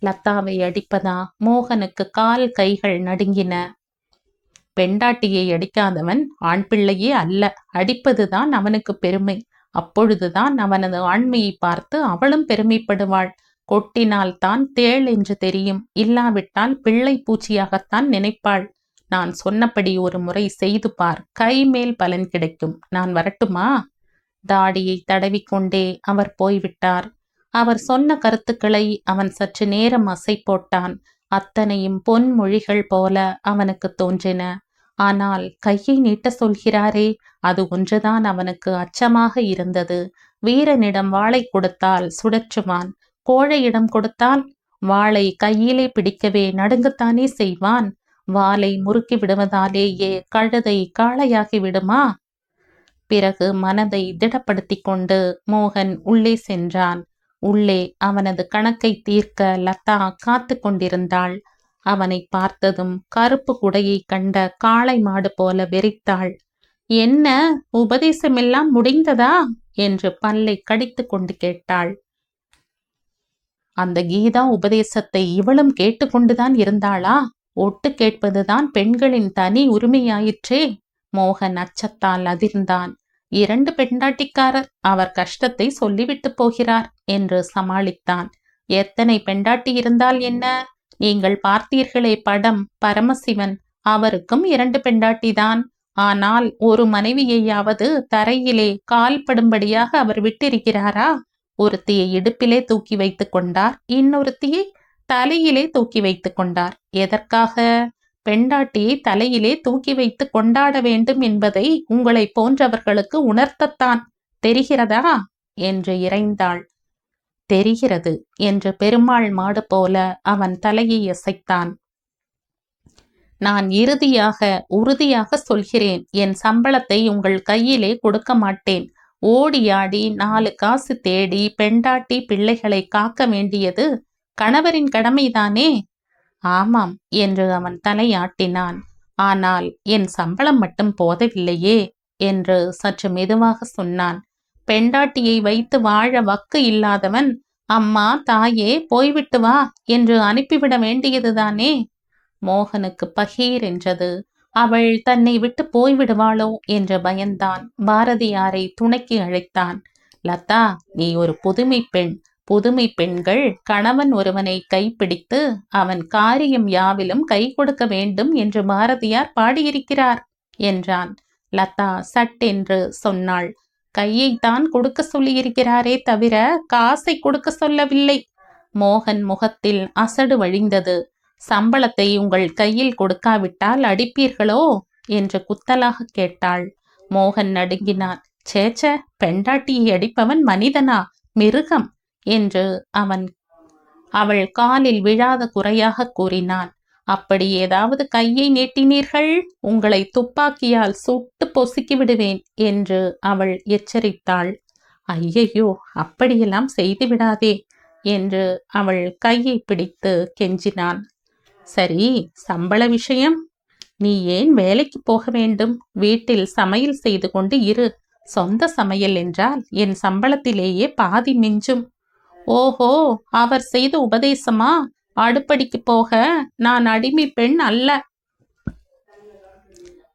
S1: லதாவை அடிப்பதா? மோகனுக்கு கால் கைகள் நடுங்கின. பெண்டாட்டியை அடிக்காதவன் ஆண் பிள்ளையே அல்ல. அடிப்பதுதான் அவனுக்கு பெருமை. அப்பொழுதுதான் அவனது ஆண்மையை பார்த்து அவளும் பெருமைப்படுவாள். கொட்டினால் தான் தேள் என்று தெரியும். இல்லாவிட்டால் பிள்ளை பூச்சியாகத்தான் நினைப்பாள். நான் சொன்னபடி ஒரு முறை செய்து பார். கை மேல் பலன் கிடைக்கும். நான் வரட்டுமா? தாடியை தடவிக்கொண்டே அவர் போய்விட்டார். அவர் சொன்ன கருத்துக்களை அவன் சற்று நேரம் அசை போட்டான். அத்தனையும் பொன்மொழிகள் போல அவனுக்கு தோன்றின. ஆனால் கையை நீட்ட சொல்கிறாரே, அது ஒன்றுதான் அவனுக்கு அச்சமாக இருந்தது. வீரனிடம் வாளை கொடுத்தால் சுடற்றுவான். கோழையிடம் கொடுத்தால் வாளை கையிலே பிடிக்கவே நடுங்கத்தானே செய்வான். வாளை முறுக்கி விடுவதாலேயே கழுதை காளையாகி விடுமா? பிறகு மனதை திடப்படுத்தி கொண்டு மோகன் உள்ளே சென்றான். உள்ளே அவனது கணக்கை தீர்க்க லதா காத்து கொண்டிருந்தாள். அவனை பார்த்ததும் கருப்பு குடையை கண்ட காளை மாடு போல வெறித்தாள். என்ன, உபதேசமெல்லாம் முடிந்ததா என்று பல்லை கடித்து கொண்டு கேட்டாள். அந்த கீதா உபதேசத்தை இவளும் கேட்டுக்கொண்டுதான் இருந்தாளா? ஒட்டு கேட்பதுதான் பெண்களின் தனி உரிமையாயிற்றே. மோகன் அச்சத்தால் அதிர்ந்தான். 2 பெண்டாட்டிக்காரர், அவர் கஷ்டத்தை சொல்லிவிட்டு போகிறார் என்று சமாளித்தான். எத்தனை பெண்டாட்டி இருந்தால் என்ன? நீங்கள் பார்த்தீர்களே படம், பரமசிவன், அவருக்கும் 2 பெண்டாட்டிதான். ஆனால் ஒரு மனைவியையாவது தரையிலே கால் படும்படியாக அவர் விட்டிருக்கிறாரா? ஒருத்தியை இடுப்பிலே தூக்கி வைத்துக் கொண்டார், இன்னொருத்தியை தலையிலே தூக்கி வைத்துக் கொண்டார். எதற்காக? பெண்டாட்டியை தலையிலே தூக்கி வைத்து கொண்டாட வேண்டும் என்பதை உங்களை போன்றவர்களுக்கு உணர்த்தத்தான். தெரிகிறதா என்று இறைந்தாள். தெரிகிறது என்று பெருமாள் மாடு போல அவன் தலையை அசைத்தான். நான் உறுதியாக சொல்கிறேன், என் சம்பளத்தை உங்கள் கையிலே கொடுக்க மாட்டேன். ஓடியாடி 4 காசு தேடி பெண்டாட்டி பிள்ளைகளை காக்க வேண்டியது கணவரின் கடமைதானே? ஆமாம் என்று அவன் தலையாட்டினான். ஆனால் என் சம்பளம் மட்டும் போதவில்லையே என்று சற்று மெதுவாக சொன்னான். பெண்டாட்டியை வைத்து வாழ வக்கு இல்லாதவன் அம்மா, தாயே, போய்விட்டு வா என்று அனுப்பிவிட வேண்டியதுதானே? மோகனுக்கு பகீர் என்றது. அவள் தன்னை விட்டு போய்விடுவாளோ என்று பயந்தான். பாரதியாரை துணைக்கு அழைத்தான். லதா, நீ ஒரு புதுமை பெண். புதுமை பெண்கள் கணவன் ஒருவனை கைப்பிடித்து அவன் காரியம் யாவிலும் கை கொடுக்க வேண்டும் என்று பாரதியார் பாடியிருக்கிறார் என்றான். லதா சட்டென்று சொன்னாள். கையைத்தான் கொடுக்க சொல்லியிருக்கிறாரே தவிர காசை கொடுக்க சொல்லவில்லை. மோகன் முகத்தில் அசடு வழிந்தது. சம்பளத்தை உங்கள் கையில் கொடுக்காவிட்டால் அடிப்பீர்களோ என்று குத்தலாக கேட்டாள். மோகன் நடுங்கினான். சேச்ச, பெண்டாட்டியை அடிப்பவன் மனிதனா, மிருகம் என்று அவள் காலில் விழாத குறையாக கூறினான். அப்படி ஏதாவது கையை நீட்டினீர்கள், உங்களை துப்பாக்கியால் சுட்டு பொசுக்கி விடுவேன் என்று அவள் எச்சரித்தாள். ஐயையோ, அப்படியெல்லாம் செய்து விடாதே என்று அவள் கையை பிடித்து கெஞ்சினான். சரி, சம்பள விஷயம்? நீ ஏன் வேலைக்கு போக வேண்டும்? வீட்டில் சமையல் செய்து கொண்டு இரு. சொந்த சமையல் என்றால் என் சம்பளத்திலேயே பாதி மிஞ்சும். ஓஹோ, அவர் செய்த உபதேசமா? அடுப்படிக்கு போக நான் அடிமை பெண் அல்ல.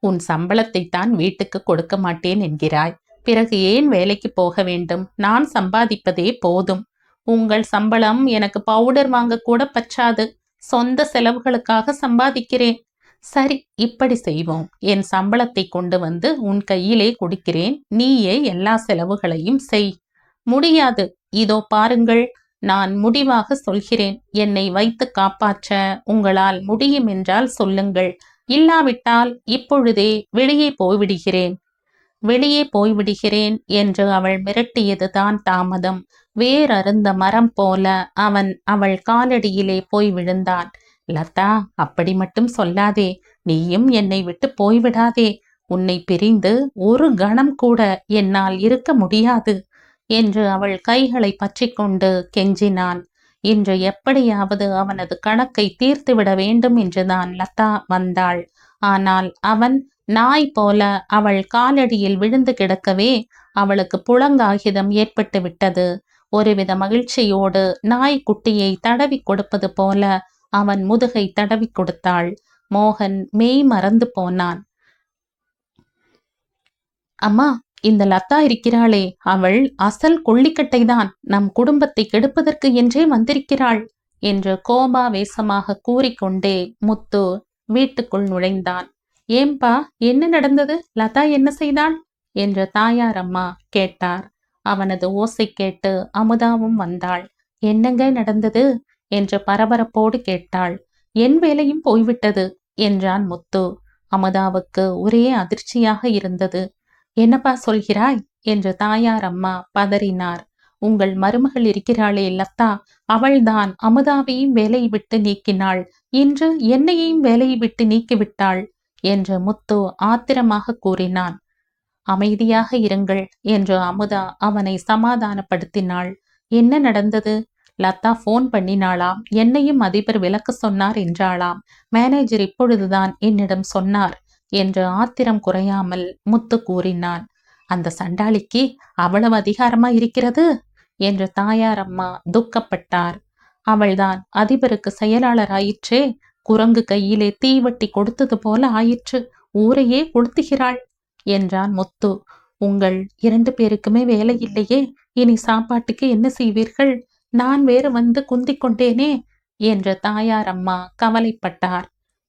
S1: உன் சம்பளத்தை தான் வீட்டுக்கு கொடுக்க மாட்டேன் என்கிறாய். பிறகு ஏன் வேலைக்கு போக வேண்டும்? நான் சம்பாதிப்பதே போதும். உங்கள் சம்பளம் எனக்கு பவுடர் வாங்க கூட பற்றாது. சொந்த செலவுகளுக்காக சம்பாதிக்கிறேன். சரி, இப்படி செய்வோம். என் சம்பளத்தை கொண்டு வந்து உன் கையிலே கொடுக்கிறேன். நீயே எல்லா செலவுகளையும் செய். முடியாது. இதோ பாருங்கள், நான் முடிவாக சொல்கிறேன். என்னை வைத்து காப்பாற்ற உங்களால் முடியும் என்றால் சொல்லுங்கள். இல்லாவிட்டால் இப்பொழுதே வெளியே போய்விடுகிறேன் என்று அவள் மிரட்டியதுதான் தாமதம். வேறறுந்த மரம் போல அவன் அவள் காலடியிலே போய் விழுந்தான். லதா, அப்படி மட்டும் சொல்லாதே. நீயும் என்னை விட்டு போய்விடாதே. உன்னை பிரிந்து ஒரு கணம் கூட என்னால் இருக்க முடியாது என்று அவள் கைகளை பற்றி கொண்டு கெஞ்சினான். இன்று எப்படியாவது அவனது கணக்கை தீர்த்துவிட வேண்டும் என்றுதான் லதா வந்தாள். ஆனால் அவன் நாய் போல அவள் காலடியில் விழுந்து கிடக்கவே அவளுக்கு புலங்காகிதம் ஏற்பட்டு விட்டது. ஒருவித மகிழ்ச்சியோடு நாய் குட்டியை தடவி கொடுப்பது போல அவன் முதுகை தடவி கொடுத்தாள். மோகன் மெய் மறந்து போனான். அம்மா, இந்த லதா இருக்கிறாளே, அவள் அசல் கொள்ளிக்கட்டைதான். நம் குடும்பத்தை கெடுப்பதற்கு என்றே வந்திருக்கிறாள் என்று கோபாவேசமாக கூறிக்கொண்டே முத்து வீட்டுக்குள் நுழைந்தான். ஏம்பா, என்ன நடந்தது? லதா என்ன செய்தாள் என்று தாயார் அம்மா கேட்டார். அவனது ஓசை கேட்டு அமுதாவும் வந்தாள். என்னங்க நடந்தது என்று பரபரப்போடு கேட்டாள். என் வேலையும் போய்விட்டது என்றான் முத்து. அமுதாவுக்கு ஒரே அதிர்ச்சியாக இருந்தது. என்னப்பா சொல்கிறாய் என்று தாயார் அம்மா பதறினார். உங்கள் மருமகள் இருக்கிறாளே லதா, அவள்தான் அமுதாவையும் வேலையை விட்டு நீக்கினாள். இன்று என்னையும் வேலையை விட்டு நீக்கிவிட்டாள் என்று முத்து ஆத்திரமாக கூறினான். அமைதியாக இருங்கள் என்று அமுதா அவனை சமாதானப்படுத்தினாள். என்ன நடந்தது? லதா போன் பண்ணினாளாம். என்னையும் அதிபர் விலக்க சொன்னார் என்றாளாம். மேனேஜர் இப்பொழுதுதான் என்னிடம் சொன்னார் என்று ஆத்திரம் குறையாமல் முத்து கூறினான். அந்த சண்டாளிக்கு அவ்வளவு அதிகாரமா இருக்கிறது என்று தாயார் அம்மா துக்கப்பட்டார். அவள்தான் அதிபருக்கு செயலாளர் ஆயிற்றே. குரங்கு கையிலே தீவட்டி கொடுத்தது போல ஆயிற்று. ஊரையே கொளுத்துகிறாள் என்றான் முத்து. உங்கள் 2 பேருக்குமே வேலை இல்லையே, இனி சாப்பாட்டுக்கு என்ன செய்வீர்கள்? நான் வேறு வந்து குந்திக் கொண்டேனே என்று தாயார் அம்மா கவலைப்பட்டார்.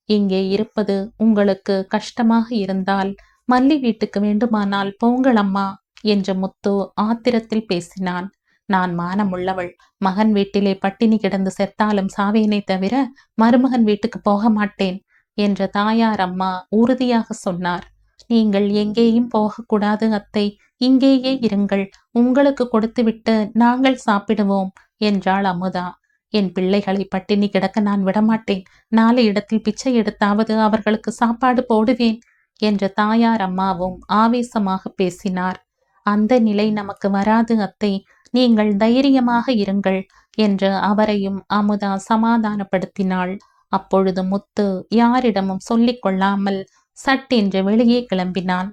S1: இங்கே இருப்பது உங்களுக்கு கஷ்டமாக இருந்தால் மல்லி வீட்டுக்கு வேண்டுமானால் போங்கள் அம்மா என்று முத்து ஆத்திரத்தில் பேசினான். நான் மானமுள்ளவள். மகன் வீட்டிலே பட்டினி கிடந்து செத்தாலும் சாவேனே தவிர மருமகன் வீட்டுக்கு போக மாட்டேன் என்று தாயார் அம்மா உறுதியாக சொன்னார். நீங்கள் எங்கேயும் போகக்கூடாது அத்தை, இங்கேயே இருங்கள். உங்களுக்கு கொடுத்துவிட்டு நாங்கள் சாப்பிடுவோம் என்றாள் அமுதா. என் பிள்ளைகளை பட்டினி கிடக்க நான் விடமாட்டேன். 4 இடத்தில் பிச்சை எடுத்தாவது அவர்களுக்கு சாப்பாடு போடுவேன் என்று தாயார் அம்மாவும் ஆவேசமாக பேசினார். அந்த நிலை நமக்கு வராது அத்தை, நீங்கள் தைரியமாக இருங்கள் என்று அவரையும் அமுதா சமாதானப்படுத்தினாள். அப்பொழுது முத்து யாரிடமும் சொல்லிக் கொள்ளாமல் சட்டென்று வெளியே கிளம்பினான்.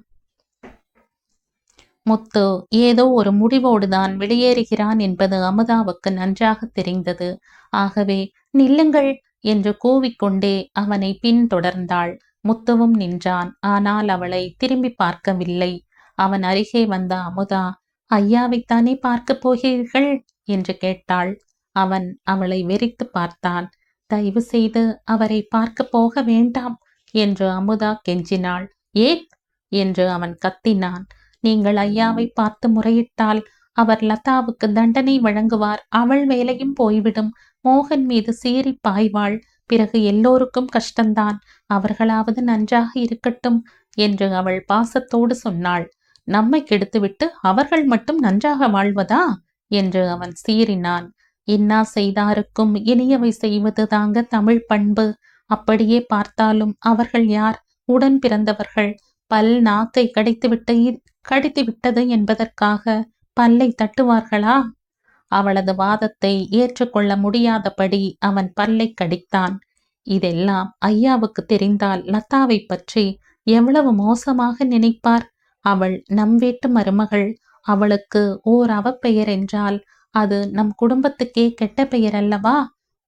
S1: முத்து ஏதோ ஒரு முடிவோடுதான் வெளியேறுகிறான் என்பது அமுதாவுக்கு நன்றாக தெரிந்தது. ஆகவே நில்லுங்கள் என்று கூவிக்கொண்டே அவனை பின்தொடர்ந்தாள். முத்துவும் நின்றான். ஆனால் அவளை திரும்பி பார்க்கவில்லை. அவன் அருகே வந்த அமுதா, ஐயாவைத்தானே பார்க்க போகிறீர்கள் என்று கேட்டாள். அவன் அவளை வெறித்து பார்த்தான். தயவு செய்து அவரை பார்க்க போக வேண்டாம் என்று அமுதா கெஞ்சினாள். ஏன் என்று அவன் கத்தினான். நீங்கள் ஐயாவை பார்த்து முறையிட்டால் அவர் லதாவுக்கு தண்டனை வழங்குவார். அவள் வேலையும் போய்விடும். மோகன் மீது சீறி பாய்வாள். பிறகு எல்லோருக்கும் கஷ்டந்தான். அவர்களாவது நன்றாக இருக்கட்டும் என்று அவள் பாசத்தோடு சொன்னாள். நம்மை கெடுத்துவிட்டு அவர்கள் மட்டும் நன்றாக வாழ்வதா என்று அவன் சீறினான். இன்னா செய்தாருக்கும் இனியவை செய்வது தாங்க தமிழ் பண்பு. அப்படியே பார்த்தாலும் அவர்கள் யார்? உடன் பிறந்தவர்கள். பல் நாக்கை கடித்து விட்டது என்பதற்காக பல்லை தட்டுவார்களா? அவளது வாதத்தை ஏற்றுக்கொள்ள முடியாதபடி அவன் பல்லை கடித்தான். இதெல்லாம் ஐயாவுக்கு தெரிந்தால் லதாவை பற்றி எவ்வளவு மோசமாக நினைப்பார். அவள் நம் வீட்டு மருமகள். அவளுக்கு ஓர் அவப்பெயர் என்றால் அது நம் குடும்பத்துக்கே கெட்ட பெயர் அல்லவா?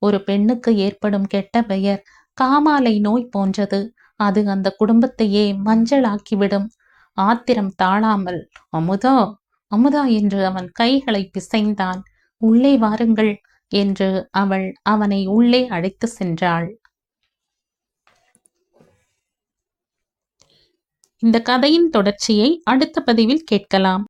S1: ஒரு பெண்ணுக்கு ஏற்படும் கெட்ட பெயர் காமாலை நோய் போன்றது. அது அந்த குடும்பத்தையே மஞ்சளாக்கிவிடும். ஆத்திரம் தாழாமல் அமுதா அமுதா என்று அவன் கைகளை பிசைந்தான். உள்ளே வாருங்கள் என்று அவள் அவனை உள்ளே அழைத்து சென்றாள். இந்த கதையின் தொடர்ச்சியை அடுத்த பதிவில் கேட்கலாம்.